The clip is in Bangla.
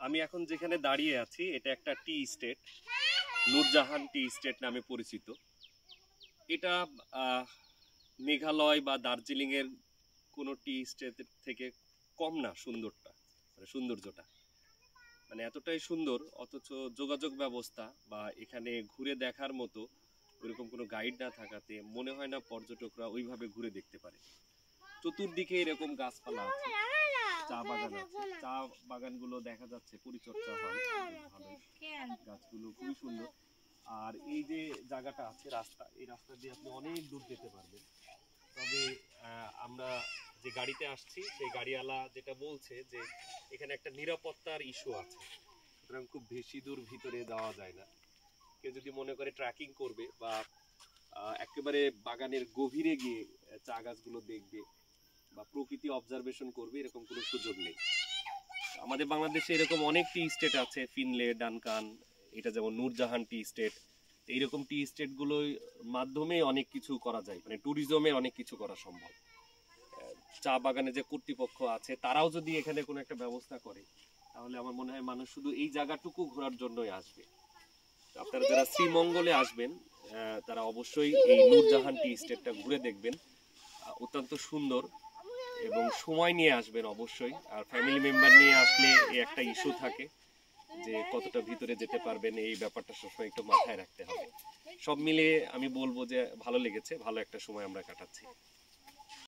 আমি এখন যেখানে দাঁড়িয়ে আছি এটা একটা টি স্টেট, নূরজাহান টি স্টেট নামে পরিচিত। এটা মেঘালয় বা দার্জিলিং এর কোনো টি স্টেট থেকে কম না সৌন্দর্যটা মানে এতটাই সুন্দর। অথচ যোগাযোগ ব্যবস্থা বা এখানে ঘুরে দেখার মতো ওইরকম কোনো গাইড না থাকাতে মনে হয় না পর্যটকরা ওইভাবে ঘুরে দেখতে পারে। চতুর্দিকে এরকম গাছপালা আছে, চা বাগান আছে, চা বাগানগুলো দেখা যাচ্ছে পরিচর্যা হয় ভালো, গাছগুলো খুবই সুন্দর। আর এই যে জায়গাটা আছে রাস্তা, এই রাস্তা দিয়ে আপনি অনেক দূর যেতে পারবেন। তবে আমরা যে গাড়িতে আসছি সেই গাড়িওয়ালা যেটা বলছে যে এখানে একটা নিরাপত্তার ইস্যু আছে, সুতরাং খুব বেশি দূর ভিতরে যাওয়া যায় না। কেউ যদি মনে করে ট্রেকিং করবে বা একেবারে বাগানের গভীরে গিয়ে চা গাছগুলো দেখবে বা প্রকৃতি অবজারভেশন করবে, এরকম কোনো সুযোগ নেই। আমাদের বাংলাদেশে এরকম অনেক টি স্টেট আছে, ফিনলে, ডানকান, এটা যেমন নূরজাহান টি স্টেট। এইরকম টি স্টেটগুলোর মাধ্যমে অনেক কিছু করা যায়, মানে ট্যুরিজমের অনেক কিছু করা সম্ভব। চা বাগানে যে কর্তৃপক্ষ আছে তারাও যদি এখানে কোনো একটা ব্যবস্থা করে তাহলে আমার মনে হয় মানুষ শুধু এই জায়গাটুকু ঘোরার জন্যই আসবে। আপনারা যারা শ্রীমঙ্গলে আসবেন তারা অবশ্যই এই নূরজাহান টি স্টেটটা ঘুরে দেখবেন, অত্যন্ত সুন্দর, এবং সময় নিয়ে আসবেন অবশ্যই। আর ফ্যামিলি মেম্বার নিয়ে আসলে এই একটা ইস্যু থাকে যে কতটা ভিতরে যেতে পারবেন, এই ব্যাপারটা সবসময় একটু মাথায় রাখতে হবে। সব মিলিয়ে আমি বলবো যে ভালো লেগেছে, ভালো একটা সময় আমরা কাটাচ্ছি।